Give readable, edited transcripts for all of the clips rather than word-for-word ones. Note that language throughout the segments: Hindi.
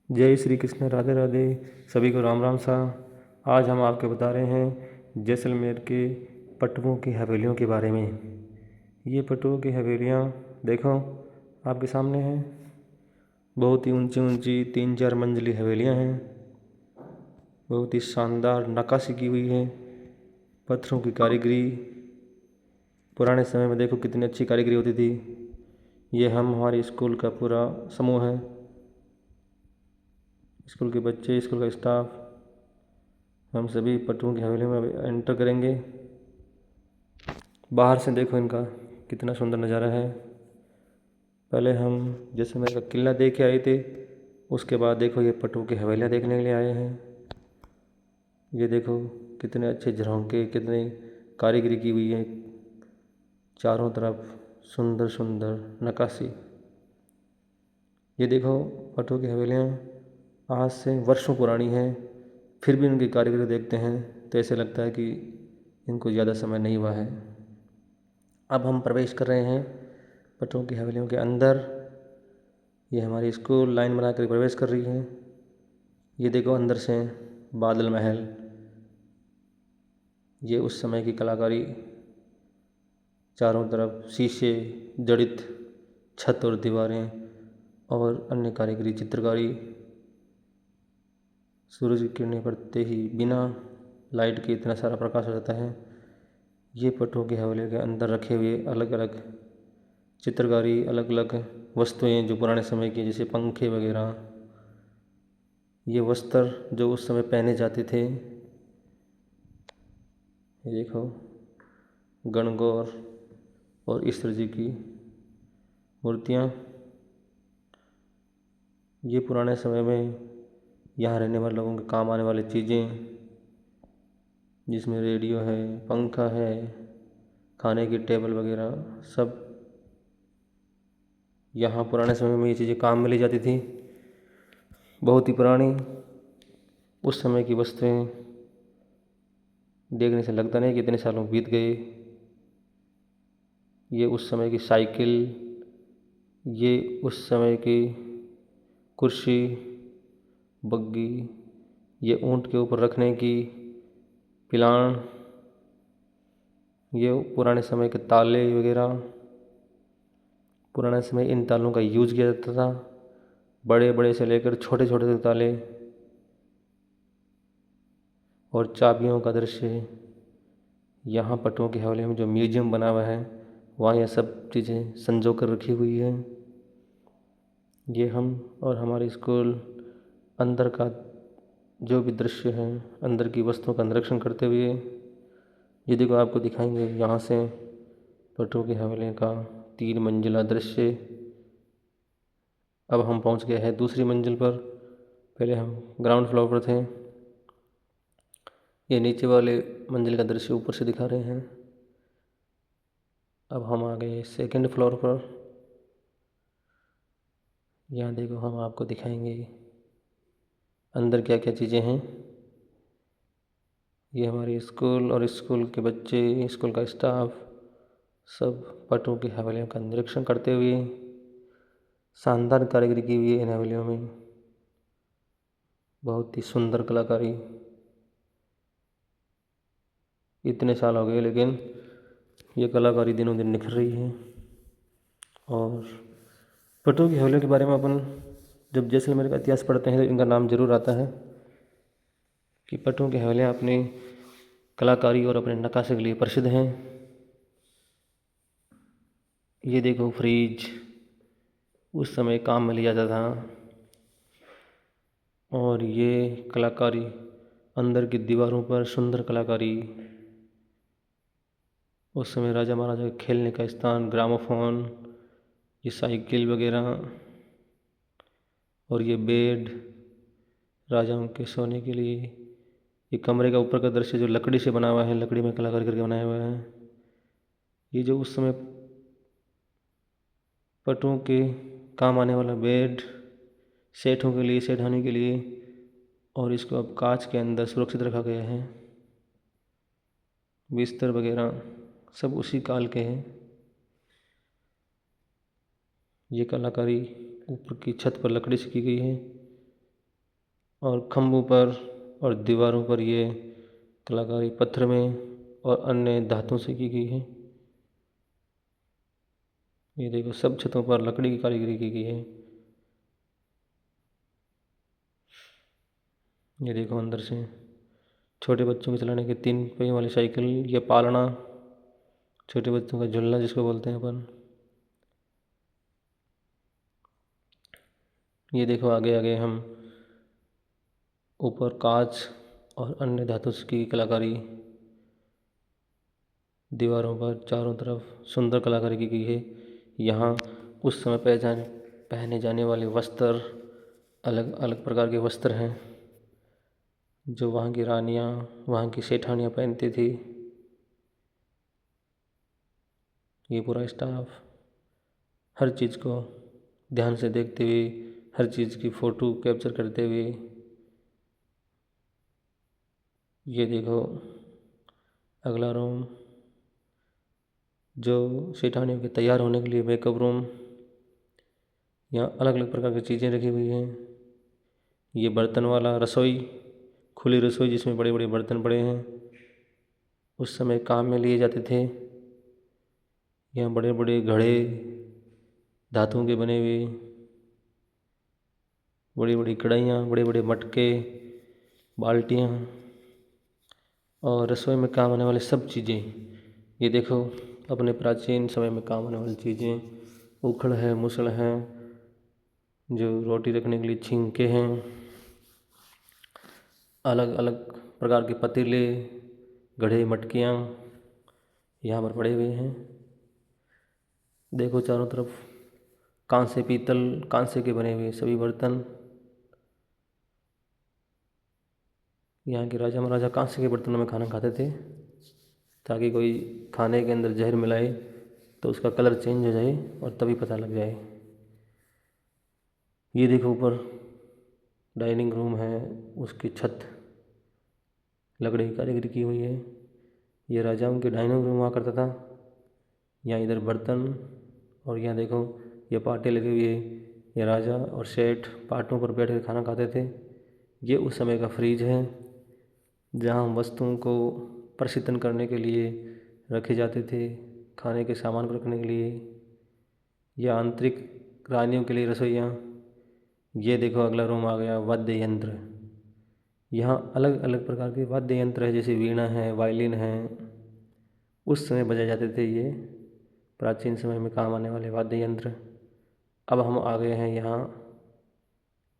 जय श्री कृष्ण, राधे राधे। सभी को राम राम सा। आज हम आपको बता रहे हैं जैसलमेर के पट्टुओं की हवेलियों के बारे में। ये पट्टुओं की हवेलियाँ देखो आपके सामने हैं। बहुत ही ऊंची ऊंची 3-4 मंजिली हवेलियाँ हैं। बहुत ही शानदार नक्काशी की हुई है, पत्थरों की कारीगरी। पुराने समय में देखो कितनी अच्छी कारीगरी होती थी। ये हम हमारे स्कूल का पूरा समूह है, स्कूल के बच्चे, स्कूल का स्टाफ। हम सभी पट्टुओं की हवेली में एंटर करेंगे। बाहर से देखो इनका कितना सुंदर नज़ारा है। पहले हम जैसलमेर का किला देख के आए थे, उसके बाद देखो ये पट्टुओं की हवेलियाँ देखने के लिए आए हैं। ये देखो कितने अच्छे झरोखे, कितनी कारीगरी की हुई है, चारों तरफ सुंदर सुंदर नक्काशी। ये देखो पट्टुओं की हवेलियाँ आज से वर्षों पुरानी हैं, फिर भी इनकी कारीगरी देखते हैं तो ऐसे लगता है कि इनको ज़्यादा समय नहीं हुआ है। अब हम प्रवेश कर रहे हैं पट्टुओं की हवेलियों के अंदर। ये हमारी स्कूल लाइन बना कर प्रवेश कर रही है। ये देखो अंदर से बादल महल, ये उस समय की कलाकारी। चारों तरफ शीशे जड़ित छत और दीवारें और अन्य कारीगरी, चित्रकारी। सूरज की किरणें पड़ते ही बिना लाइट के इतना सारा प्रकाश हो जाता है। ये पट्टुओं की हवेली के अंदर रखे हुए अलग अलग चित्रकारी, अलग अलग वस्तुएं जो पुराने समय की, जैसे पंखे वगैरह। ये वस्त्र जो उस समय पहने जाते थे। ये देखो गणगौर और ईश्वर जी की मूर्तियाँ। ये पुराने समय में यहाँ रहने वाले लोगों के काम आने वाली चीज़ें, जिसमें रेडियो है, पंखा है, खाने की टेबल वगैरह सब यहाँ पुराने समय में ये चीज़ें काम में ली जाती थी। बहुत ही पुरानी उस समय की वस्तुएं देखने से लगता नहीं कि इतने सालों बीत गए। ये उस समय की साइकिल, ये उस समय की कुर्सी, बग्गी, ये ऊँट के ऊपर रखने की पिलान, ये पुराने समय के ताले वगैरह। पुराने समय इन तालों का यूज किया जाता था, बड़े बड़े से लेकर छोटे छोटे ताले। और चाबियों का दृश्य यहाँ पट्टुओं की हवेली में जो म्यूजियम बना हुआ है, वहाँ यह सब चीज़ें संजो कर रखी हुई है। ये हम और हमारे स्कूल अंदर का जो भी दृश्य है, अंदर की वस्तुओं का निरीक्षण करते हुए, ये देखो आपको दिखाएंगे यहाँ से पट्टुओं की हवेली का 3 मंजिला दृश्य। अब हम पहुँच गए हैं दूसरी मंजिल पर। पहले हम ग्राउंड फ्लोर पर थे। ये नीचे वाले मंजिल का दृश्य ऊपर से दिखा रहे हैं। अब हम आ गए सेकंड फ्लोर पर। यहाँ देखो हम आपको दिखाएंगे अंदर क्या क्या चीज़ें हैं। ये हमारी स्कूल और स्कूल के बच्चे, स्कूल का स्टाफ सब पट्टुओं की हवेलियों का निरीक्षण करते हुए, शानदार कारीगरी की हुई है इन हवेलियों में। बहुत ही सुंदर कलाकारी। इतने साल हो गए लेकिन ये कलाकारी दिनों दिन निखर रही है। और पट्टुओं की हवेलियों के बारे में अपन जब जैसलमेर का इतिहास पढ़ते हैं तो इनका नाम जरूर आता है कि पट्टुओं की हवेलियाँ अपनी कलाकारी और अपने नक्काशी के लिए प्रसिद्ध हैं। ये देखो फ्रिज उस समय काम में लिया जाता था। और ये कलाकारी अंदर की दीवारों पर सुंदर कलाकारी। उस समय राजा महाराजा के खेलने का स्थान, ग्रामोफोन, ये साइकिल वगैरह। और ये बेड राजाओं के सोने के लिए। ये कमरे का ऊपर का दृश्य जो लकड़ी से बना हुआ है, लकड़ी में कलाकारी करके बनाया हुआ है। ये जो उस समय पट्टुओं के काम आने वाला बेड, सेठों के लिए, सेठानी के लिए। और इसको अब कांच के अंदर सुरक्षित रखा गया है। बिस्तर वगैरह सब उसी काल के हैं। ये कलाकारी ऊपर की छत पर लकड़ी से की गई है। और खंभों पर और दीवारों पर ये कलाकारी पत्थर में और अन्य धातुओं से की गई है। ये देखो सब छतों पर लकड़ी की कारीगरी की गई है। ये देखो अंदर से छोटे बच्चों के चलाने के 3 पहियों वाली साइकिल, ये पालना, छोटे बच्चों का झूलना जिसको बोलते हैं अपन। ये देखो आगे आगे हम ऊपर कांच और अन्य धातु की कलाकारी, दीवारों पर चारों तरफ सुंदर कलाकारी की गई है। यहाँ उस समय पहने जाने वाले वस्त्र, अलग अलग प्रकार के वस्त्र हैं जो वहाँ की रानियाँ, वहाँ की सेठानियाँ पहनती थी। ये पूरा स्टाफ हर चीज़ को ध्यान से देखते हुए, हर चीज़ की फ़ोटो कैप्चर करते हुए। ये देखो अगला रूम जो सेठानियों के तैयार होने के लिए मेकअप रूम। यहाँ अलग अलग प्रकार की चीज़ें रखी हुई हैं। ये बर्तन वाला रसोई, खुली रसोई जिसमें बड़े बड़े बर्तन पड़े हैं, उस समय काम में लिए जाते थे। यहाँ बड़े बड़े घड़े धातुओं के बने हुए, बड़ी बड़ी कढ़ाइयाँ, बड़े बड़े मटके, बाल्टियाँ और रसोई में काम आने वाली सब चीज़ें। ये देखो अपने प्राचीन समय में काम आने वाली चीज़ें, उखड़ है, मुसल है, जो रोटी रखने के लिए छींके हैं, अलग अलग प्रकार के पतीले, घड़े, मटकियाँ यहाँ पर पड़े हुए हैं। देखो चारों तरफ कांसे, पीतल, कांसे के बने हुए सभी बर्तन। यहाँ के राजा महाराजा कांसे के बर्तनों में खाना खाते थे ताकि कोई खाने के अंदर जहर मिलाए तो उसका कलर चेंज हो जाए और तभी पता लग जाए। ये देखो ऊपर डाइनिंग रूम है, उसकी छत लकड़ी की कारीगरी की हुई है। ये राजाओं के डाइनिंग रूम हुआ करता था। यहाँ इधर बर्तन और यहाँ देखो ये पाटे लगे हुए, ये राजा और सेठ पाटों पर बैठ कर खाना खाते थे। ये उस समय का फ्रिज है जहाँ हम वस्तुओं को प्रशीतन करने के लिए रखे जाते थे, खाने के सामान को रखने के लिए, या आंतरिक रानियों के लिए रसोइयाँ। ये देखो अगला रूम आ गया वाद्य यंत्र। यहाँ अलग अलग प्रकार के वाद्य यंत्र है, जैसे वीणा है, वायलिन है, उस समय बजाए जाते थे। ये प्राचीन समय में काम आने वाले वाद्य यंत्र। अब हम आ गए हैं यहाँ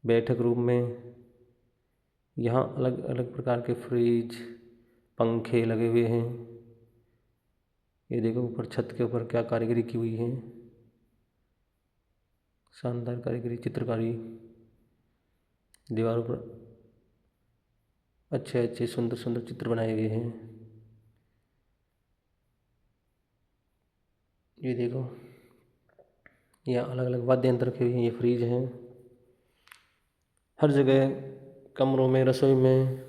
बैठक रूम में। यहाँ अलग अलग प्रकार के फ्रिज, पंखे लगे हुए हैं। ये देखो ऊपर छत के ऊपर क्या कारीगरी की हुई है, शानदार कारीगरी, चित्रकारी। दीवारों पर अच्छे अच्छे सुंदर सुंदर चित्र बनाए गए हैं। ये देखो यहाँ अलग अलग वाद्य यंत्र रखे हुए हैं। ये फ्रिज हैं हर जगह, कमरों में, रसोई में,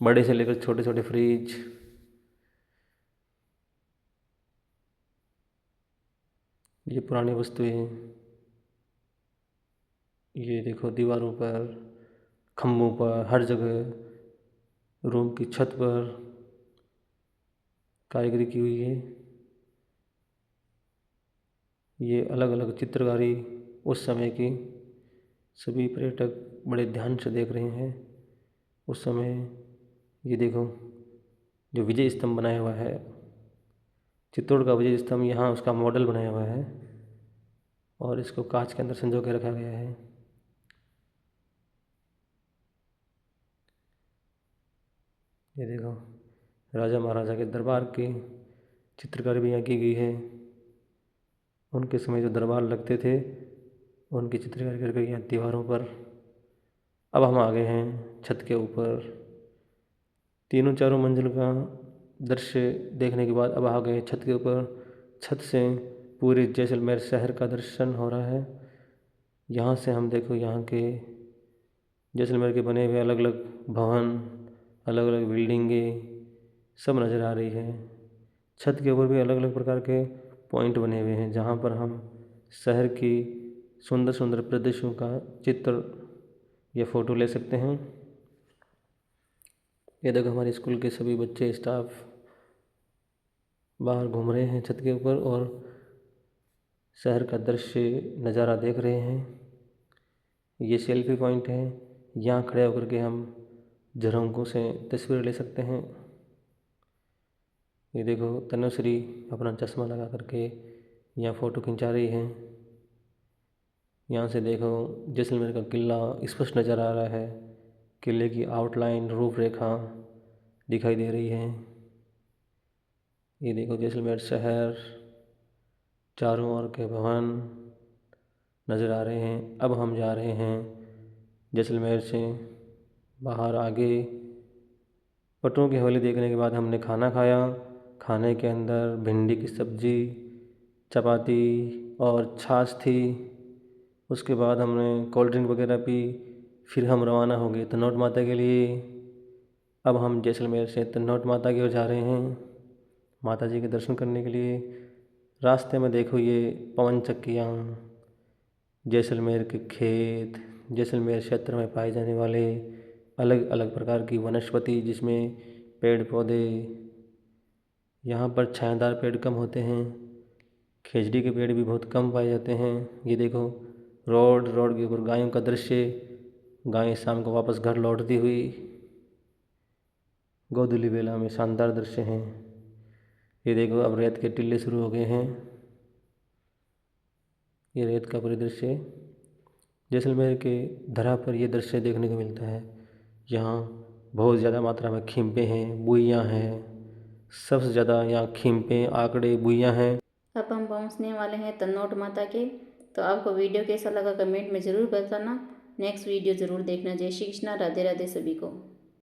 बड़े से लेकर छोटे छोटे फ्रिज। ये पुरानी वस्तुएं। ये देखो दीवारों पर, खम्भों पर, हर जगह, रूम की छत पर कारीगरी की हुई है। ये अलग अलग चित्रकारी उस समय की सभी पर्यटक बड़े ध्यान से देख रहे हैं उस समय। ये देखो जो विजय स्तंभ बनाया हुआ है, चित्तौड़ का विजय स्तंभ, यहाँ उसका मॉडल बनाया हुआ है और इसको कांच के अंदर संजो के रखा गया है। ये देखो राजा महाराजा के दरबार की चित्रकारी भी यहाँ की गई है। उनके समय जो दरबार लगते थे उनकी चित्रकारी करके यहाँ दीवारों पर। अब हम आ गए हैं छत के ऊपर। तीनों चारों मंजिल का दृश्य देखने के बाद अब आ गए छत के ऊपर। छत से पूरे जैसलमेर शहर का दर्शन हो रहा है। यहाँ से हम देखो यहाँ के जैसलमेर के बने हुए अलग अलग भवन, अलग अलग बिल्डिंगें सब नज़र आ रही है। छत के ऊपर भी अलग अलग प्रकार के पॉइंट बने हुए हैं जहाँ पर हम शहर की सुंदर सुंदर प्रदेशों का चित्र ये फ़ोटो ले सकते हैं। ये देखो हमारे स्कूल के सभी बच्चे स्टाफ बाहर घूम रहे हैं छत के ऊपर और शहर का दृश्य नज़ारा देख रहे हैं। ये सेल्फी पॉइंट है, यहाँ खड़े होकर के हम झरोखों से तस्वीर ले सकते हैं। ये देखो तनुश्री अपना चश्मा लगा करके यहाँ फ़ोटो खिंचा रही है। यहाँ से देखो जैसलमेर का किला स्पष्ट नज़र आ रहा है। किले की आउटलाइन रूपरेखा दिखाई दे रही है। ये देखो जैसलमेर शहर, चारों ओर के भवन नज़र आ रहे हैं। अब हम जा रहे हैं जैसलमेर से बाहर आगे। पटरों की हवेली देखने के बाद हमने खाना खाया। खाने के अंदर भिंडी की सब्ज़ी, चपाती और छाछ थी। उसके बाद हमने कोल्ड ड्रिंक वगैरह पी। फिर हम रवाना हो गए तनोट माता के लिए। अब हम जैसलमेर से तनोट माता की ओर जा रहे हैं माता जी के दर्शन करने के लिए। रास्ते में देखो ये पवन चक्कियाँ, जैसलमेर के खेत, जैसलमेर क्षेत्र में पाए जाने वाले अलग अलग प्रकार की वनस्पति, जिसमें पेड़ पौधे, यहाँ पर छायादार पेड़ कम होते हैं, खेजड़ी के पेड़ भी बहुत कम पाए जाते हैं। ये देखो रोड के ऊपर गायों का दृश्य, गायें शाम को वापस घर लौटती हुई गोधूली बेला में शानदार दृश्य हैं। ये देखो अब रेत के टीले शुरू हो गए हैं। ये रेत का परिदृश्य जैसलमेर के धरा पर ये दृश्य देखने को मिलता है। यहाँ बहुत ज़्यादा मात्रा में खींपें हैं, बुइयाँ हैं। सबसे ज़्यादा यहाँ खींपें, आकड़े, बुइयाँ हैं। अब हम पहुंचने वाले हैं तन्नोट माता के। तो आपको वीडियो कैसा लगा कमेंट में ज़रूर बताना। नेक्स्ट वीडियो ज़रूर देखना। जय श्री कृष्णा, राधे राधे सभी को।